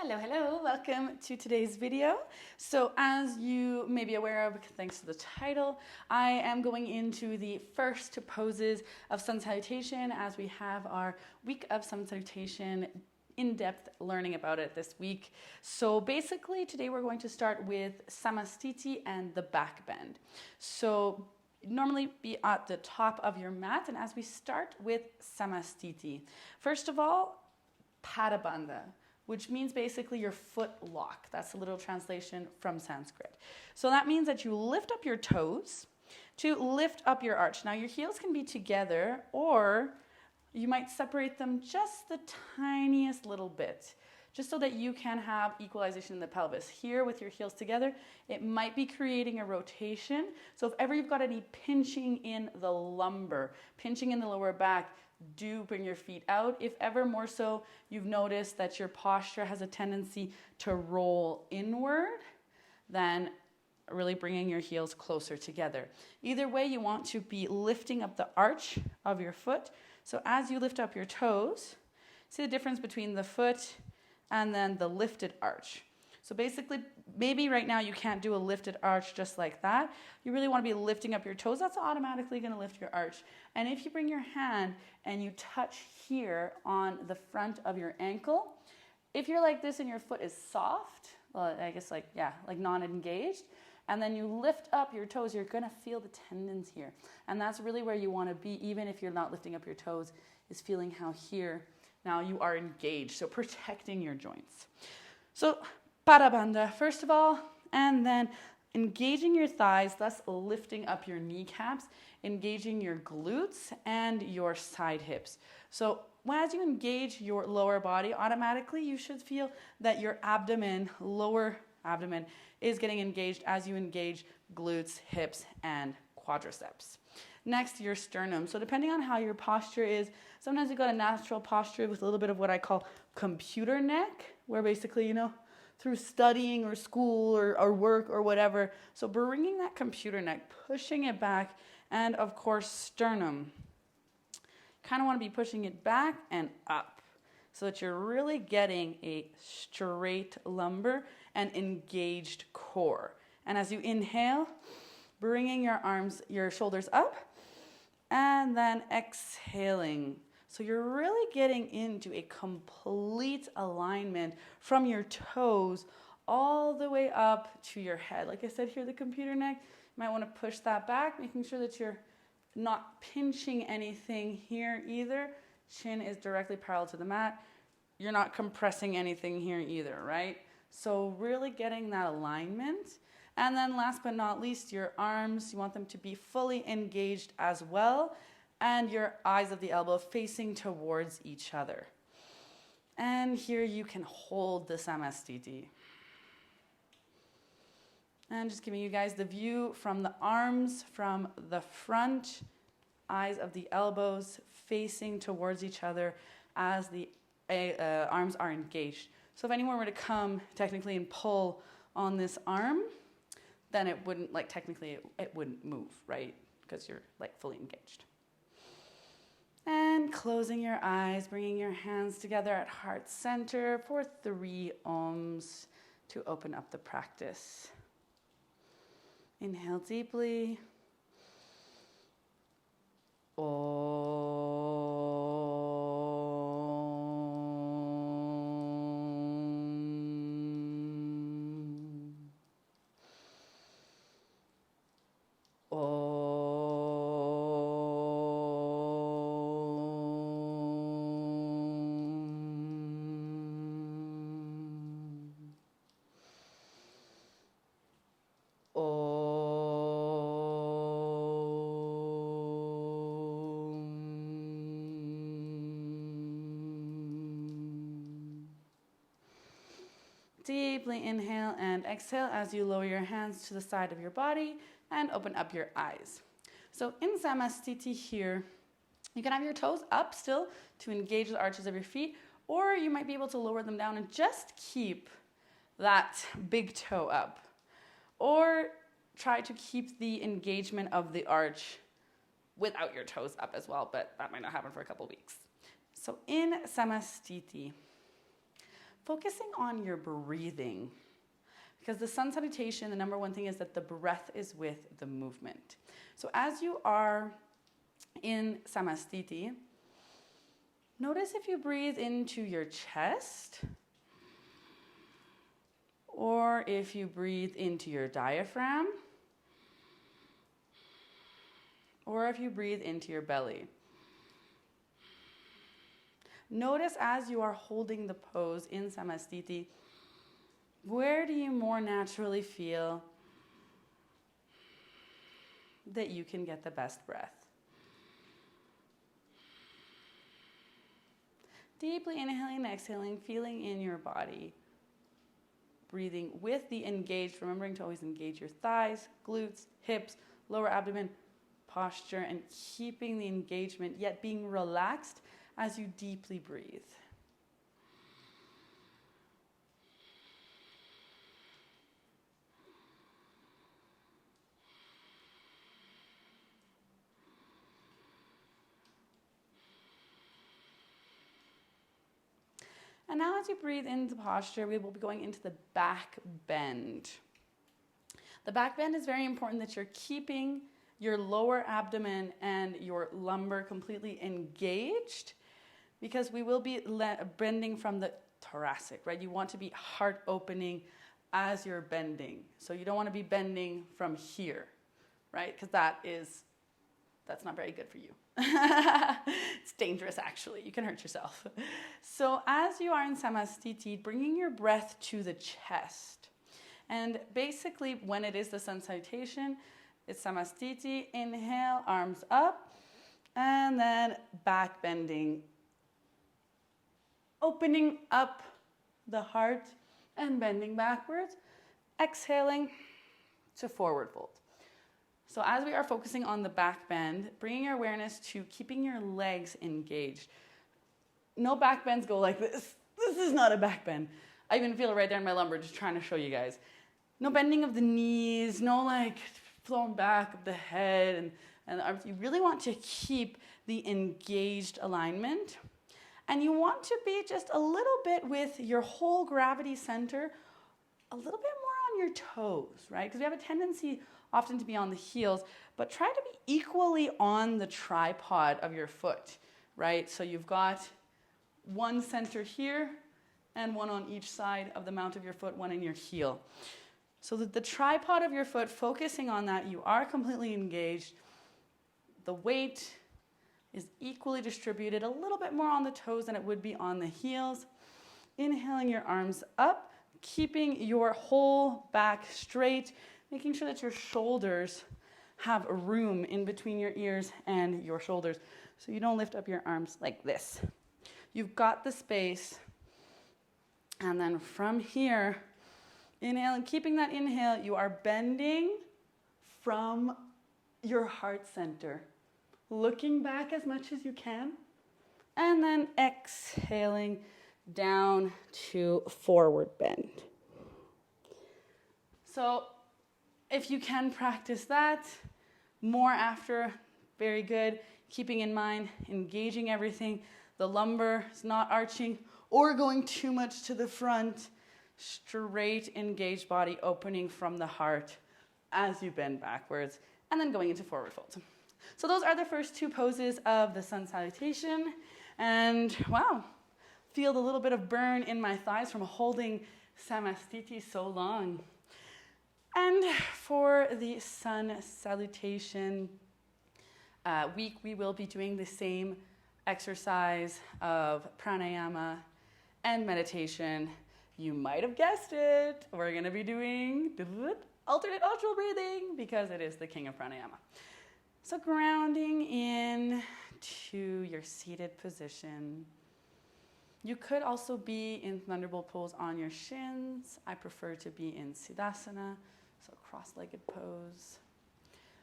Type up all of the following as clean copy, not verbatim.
Hello, welcome to today's video. So as you may be aware of, thanks to the title, I am going into the first poses of sun salutation as we have our week of sun salutation in-depth learning about it this week. So basically today we're going to start with SAMASTHITI and the back bend. So normally be at the top of your mat, and as we start with SAMASTHITI, first of all, Padabandha, which means basically your foot lock. That's a little translation from Sanskrit. So that means that you lift up your toes to lift up your arch. Now your heels can be together, or you might separate them just the tiniest little bit, just so that you can have equalization in the pelvis. Here with your heels together, it might be creating a rotation. So if ever you've got any pinching in the lumbar, pinching in the lower back, do bring your feet out. If ever more so you've noticed that your posture has a tendency to roll inward, then really bringing your heels closer together. Either way, you want to be lifting up the arch of your foot. So as you lift up your toes, see the difference between the foot and then the lifted arch. So basically, maybe right now you can't do a lifted arch just like that. You really want to be lifting up your toes. That's automatically going to lift your arch. And if you bring your hand and you touch here on the front of your ankle, if you're like this and your foot is soft, well, I guess like non-engaged, and then you lift up your toes, you're going to feel the tendons here. And that's really where you want to be, even if you're not lifting up your toes, is feeling how here now you are engaged, so protecting your joints. So Padabandha, first of all, and then engaging your thighs, thus lifting up your kneecaps, engaging your glutes and your side hips. So as you engage your lower body, automatically you should feel that your abdomen, lower abdomen, is getting engaged as you engage glutes, hips, and quadriceps. Next, your sternum. So depending on how your posture is, sometimes you've got a natural posture with a little bit of what I call computer neck, where basically, through studying or school or work or whatever. So bringing that computer neck, pushing it back, and of course sternum. Kind of want to be pushing it back and up so that you're really getting a straight lumbar and engaged core. And as you inhale, bringing your shoulders up, and then exhaling. So you're really getting into a complete alignment from your toes all the way up to your head. Like I said here, the computer neck, you might want to push that back, making sure that you're not pinching anything here either. Chin is directly parallel to the mat. You're not compressing anything here either, right? So really getting that alignment. And then last but not least, your arms, you want them to be fully engaged as well, and your eyes of the elbow facing towards each other. And here you can hold the SAMASTHITI. And just giving you guys the view from the arms, from the front, eyes of the elbows facing towards each other as the arms are engaged. So if anyone were to come technically and pull on this arm, then it wouldn't, it wouldn't move, right? Because you're fully engaged. And closing your eyes, bringing your hands together at heart center for 3 ohms to open up the practice. Inhale deeply. Deeply inhale and exhale as you lower your hands to the side of your body and open up your eyes. So in SAMASTHITI here, you can have your toes up still to engage the arches of your feet, or you might be able to lower them down and just keep that big toe up. Or try to keep the engagement of the arch without your toes up as well, but that might not happen for a couple weeks. So in SAMASTHITI, focusing on your breathing. Because the sun salutation, the number one thing is that the breath is with the movement. So as you are in Samasthiti, notice if you breathe into your chest or if you breathe into your diaphragm or if you breathe into your belly. Notice as you are holding the pose in Samasthiti, where do you more naturally feel that you can get the best breath? Deeply inhaling and exhaling, feeling in your body. Breathing with the engaged, remembering to always engage your thighs, glutes, hips, lower abdomen, posture, and keeping the engagement, yet being relaxed as you deeply breathe. And now as you breathe into posture, we will be going into the back bend. The back bend is very important that you're keeping your lower abdomen and your lumbar completely engaged, because we will be bending from the thoracic, right? You want to be heart opening as you're bending. So you don't want to be bending from here, right? Because that's not very good for you. It's dangerous, actually. You can hurt yourself. So as you are in Samasthiti, bringing your breath to the chest. And basically, when it is the sun salutation, it's Samasthiti, inhale, arms up, and then back bending, opening up the heart and bending backwards, exhaling to forward fold. So as we are focusing on the back bend, bringing your awareness to keeping your legs engaged. No back bends go like this. This is not a back bend. I even feel it right there in my lumbar, just trying to show you guys. No bending of the knees, no like flowing back of the head and the arms. You really want to keep the engaged alignment. And you want to be just a little bit with your whole gravity center, a little bit more on your toes, right? Because we have a tendency often to be on the heels, but try to be equally on the tripod of your foot, right? So you've got one center here and one on each side of the mount of your foot, one in your heel. So that the tripod of your foot, focusing on that, you are completely engaged. The weight is equally distributed, a little bit more on the toes than it would be on the heels. Inhaling your arms up, keeping your whole back straight, making sure that your shoulders have room in between your ears and your shoulders, so you don't lift up your arms like this. You've got the space, and then from here, inhale, and keeping that inhale, you are bending from your heart center, looking back as much as you can, and then exhaling down to forward bend. So if you can practice that more after, very good. Keeping in mind, engaging everything. The lumbar is not arching or going too much to the front. Straight engaged body opening from the heart as you bend backwards and then going into forward fold. So those are the first two poses of the sun salutation. And wow, feel a little bit of burn in my thighs from holding Samasthiti so long. And for the sun salutation week, we will be doing the same exercise of pranayama and meditation. You might have guessed it. We're going to be doing alternate nostril breathing because it is the king of pranayama. So grounding in to your seated position. You could also be in thunderbolt pose on your shins. I prefer to be in siddhasana, so cross-legged pose.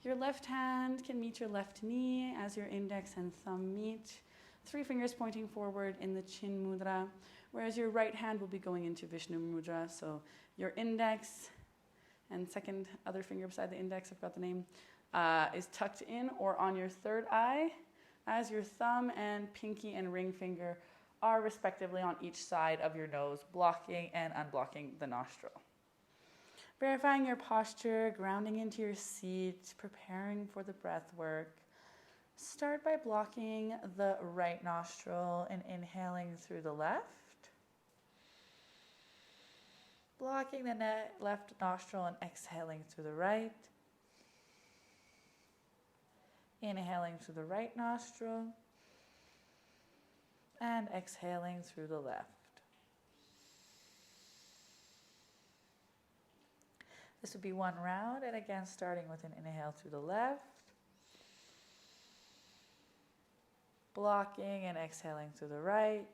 Your left hand can meet your left knee as your index and thumb meet. 3 fingers pointing forward in the chin mudra, whereas your right hand will be going into Vishnu mudra. So your index and second other finger beside the index, I've got the name, is tucked in or on your third eye, as your thumb and pinky and ring finger are respectively on each side of your nose, blocking and unblocking the nostril. Verifying your posture, grounding into your seat, preparing for the breath work. Start by blocking the right nostril and inhaling through the left. Blocking the left nostril and exhaling through the right. Inhaling through the right nostril and exhaling through the left. This would be one round, and again starting with an inhale through the left, blocking and exhaling through the right.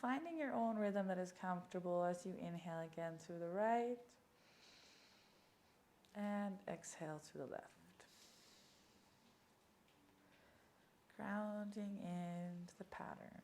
Finding your own rhythm that is comfortable as you inhale again through the right and exhale through the left. Grounding into the pattern.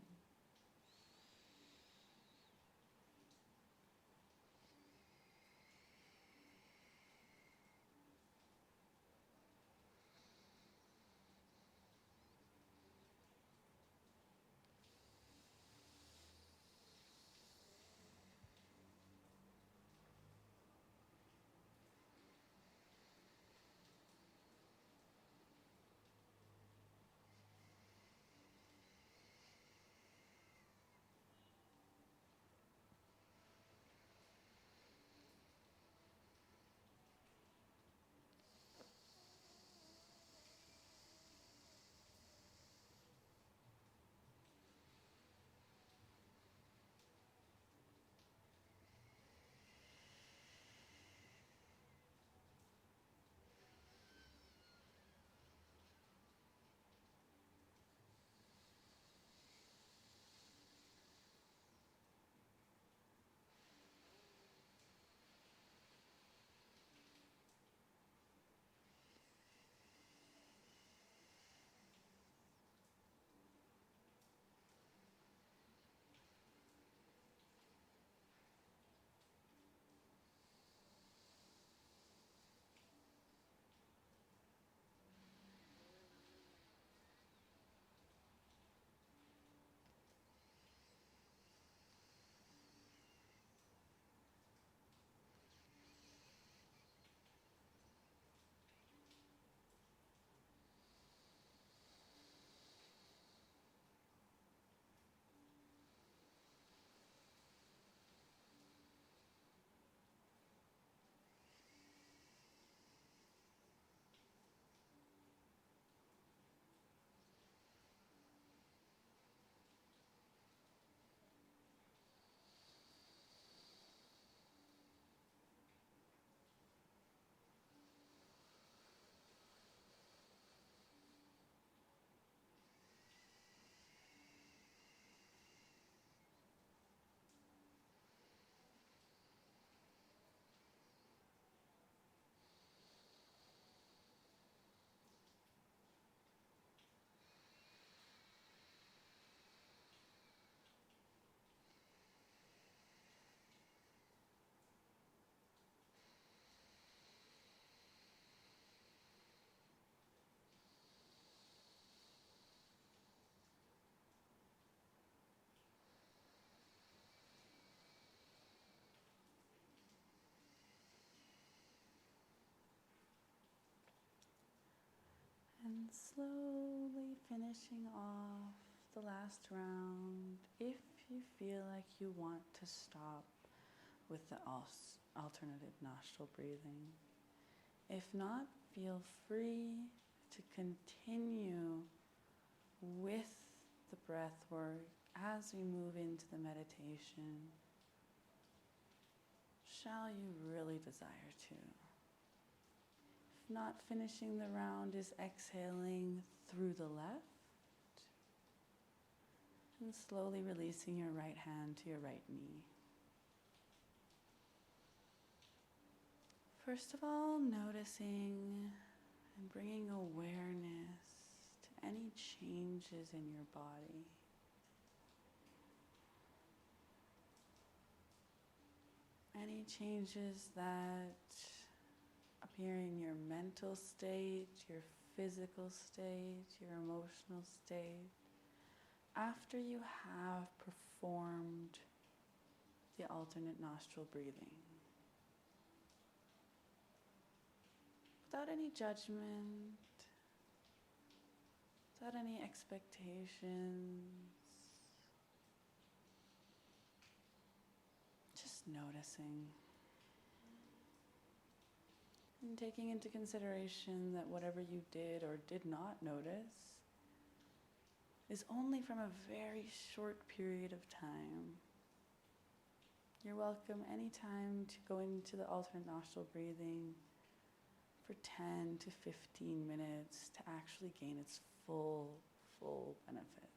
And slowly finishing off the last round. If you feel like you want to stop with the alternative nostril breathing. If not, feel free to continue with the breath work as we move into the meditation. Shall you really desire to? If not, finishing the round is exhaling through the left and slowly releasing your right hand to your right knee. First of all, noticing and bringing awareness to any changes in your body. Any changes that appear in your mental state, your physical state, your emotional state, after you have performed the alternate nostril breathing, without any judgment, without any expectations, just noticing and taking into consideration that whatever you did or did not notice is only from a very short period of time. You're welcome anytime to go into the alternate nostril breathing for 10 to 15 minutes to actually gain its full benefits.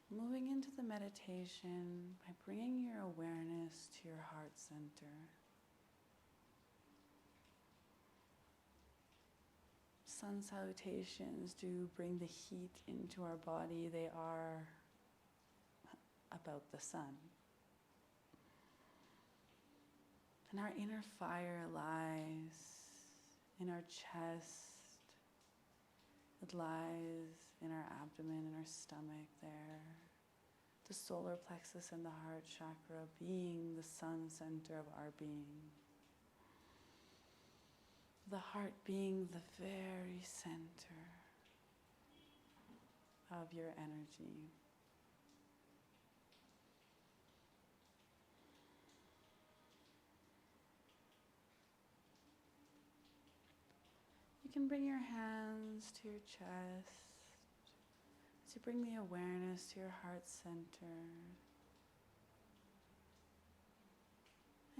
Moving into the meditation by bringing your awareness to your heart center. Sun salutations do bring the heat into our body. They are about the sun. And our inner fire lies in our chest. It lies in our abdomen and our stomach there. The solar plexus and the heart chakra being the sun center of our being. The heart being the very center of your energy. You can bring your hands to your chest as you bring the awareness to your heart center.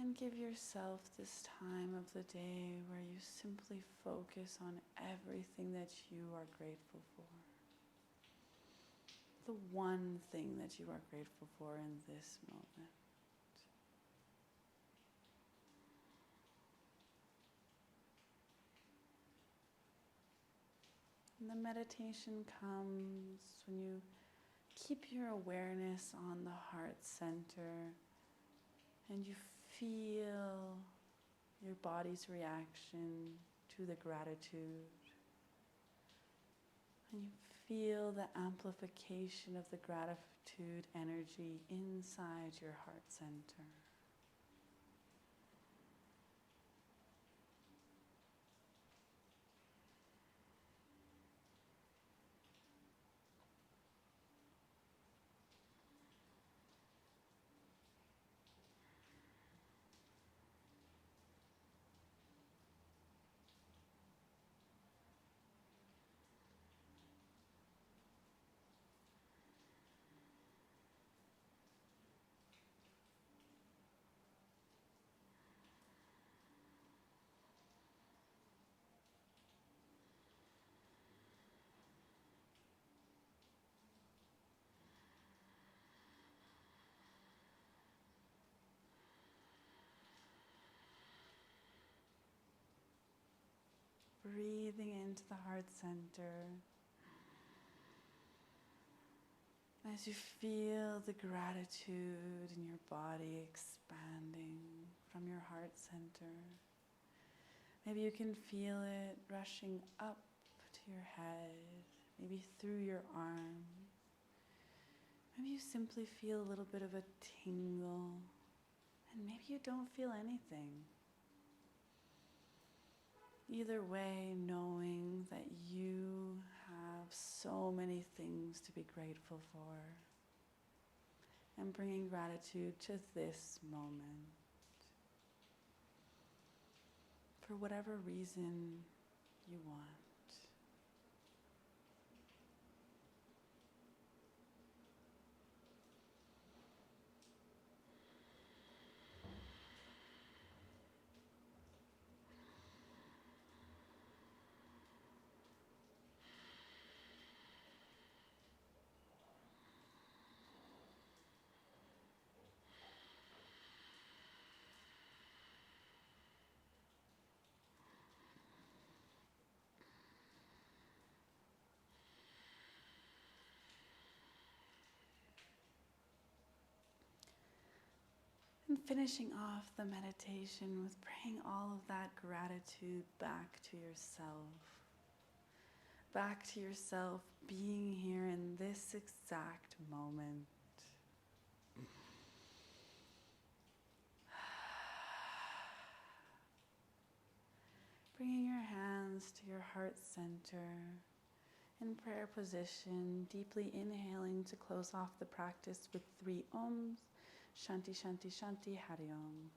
And give yourself this time of the day where you simply focus on everything that you are grateful for. The one thing that you are grateful for in this moment. And the meditation comes when you keep your awareness on the heart center and you feel your body's reaction to the gratitude. And you feel the amplification of the gratitude energy inside your heart center. Breathing into the heart center. As you feel the gratitude in your body expanding from your heart center. Maybe you can feel it rushing up to your head, maybe through your arm. Maybe you simply feel a little bit of a tingle, and maybe you don't feel anything. Either way, knowing that you have so many things to be grateful for, and bringing gratitude to this moment. For whatever reason you want. And finishing off the meditation with bringing all of that gratitude back to yourself. back to yourself being here in this exact moment. Bringing your hands to your heart center in prayer position, deeply inhaling to close off the practice with 3 Oms. Shanti, Shanti, Shanti, Hari Om.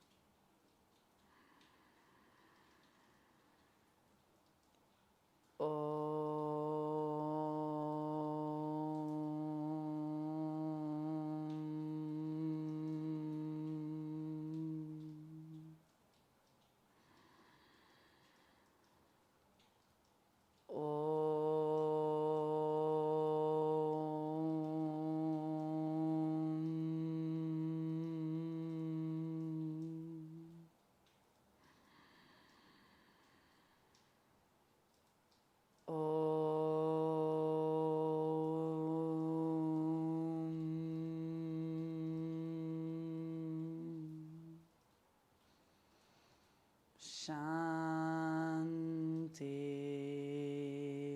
Shanti,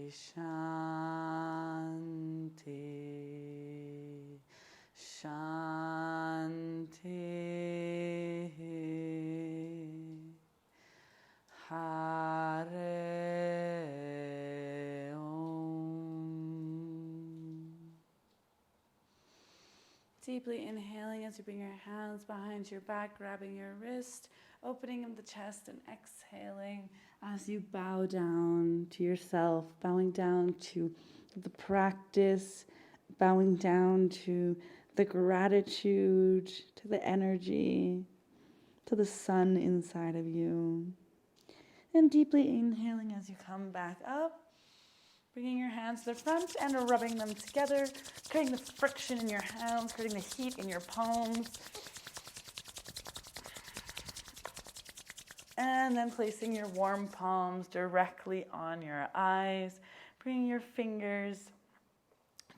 Shanti, Shanti, Hare Om. Deeply inhaling as you bring your hands behind your back, grabbing your wrist, opening up the chest, and exhaling as you bow down to yourself, bowing down to the practice, bowing down to the gratitude, to the energy, to the sun inside of you. And deeply inhaling as you come back up, bringing your hands to the front and rubbing them together, creating the friction in your hands, creating the heat in your palms. And then placing your warm palms directly on your eyes, bringing your fingers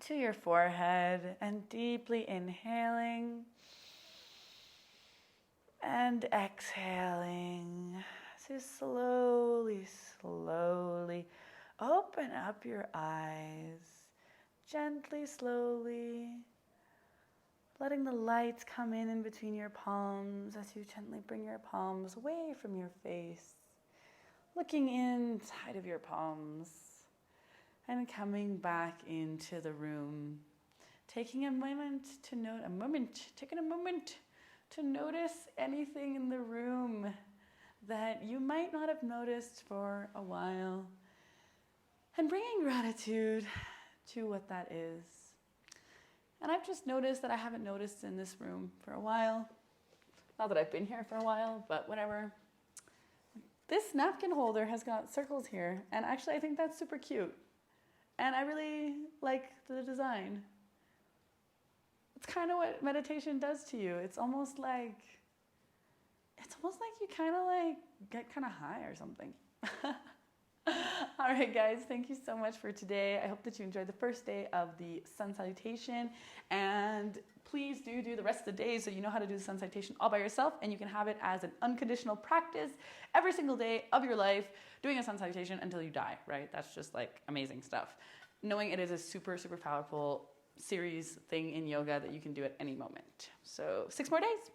to your forehead and deeply inhaling and exhaling. So slowly, slowly open up your eyes, gently, slowly, letting the light come in between your palms as you gently bring your palms away from your face, looking inside of your palms and coming back into the room, taking a moment to notice anything in the room that you might not have noticed for a while, and bringing gratitude to what that is. And I've just noticed that I haven't noticed in this room for a while. Not that I've been here for a while, but whatever. This napkin holder has got circles here, and actually I think that's super cute. And I really like the design. It's kind of what meditation does to you. It's almost like you kind of like get kind of high or something. All right, guys, thank you so much for today. I hope that you enjoyed the first day of the sun salutation, and please do the rest of the day so you know how to do the sun salutation all by yourself, and you can have it as an unconditional practice every single day of your life, doing a sun salutation until you die, right? That's just like amazing stuff. Knowing it is a super, super powerful series thing in yoga that you can do at any moment. So 6 more days.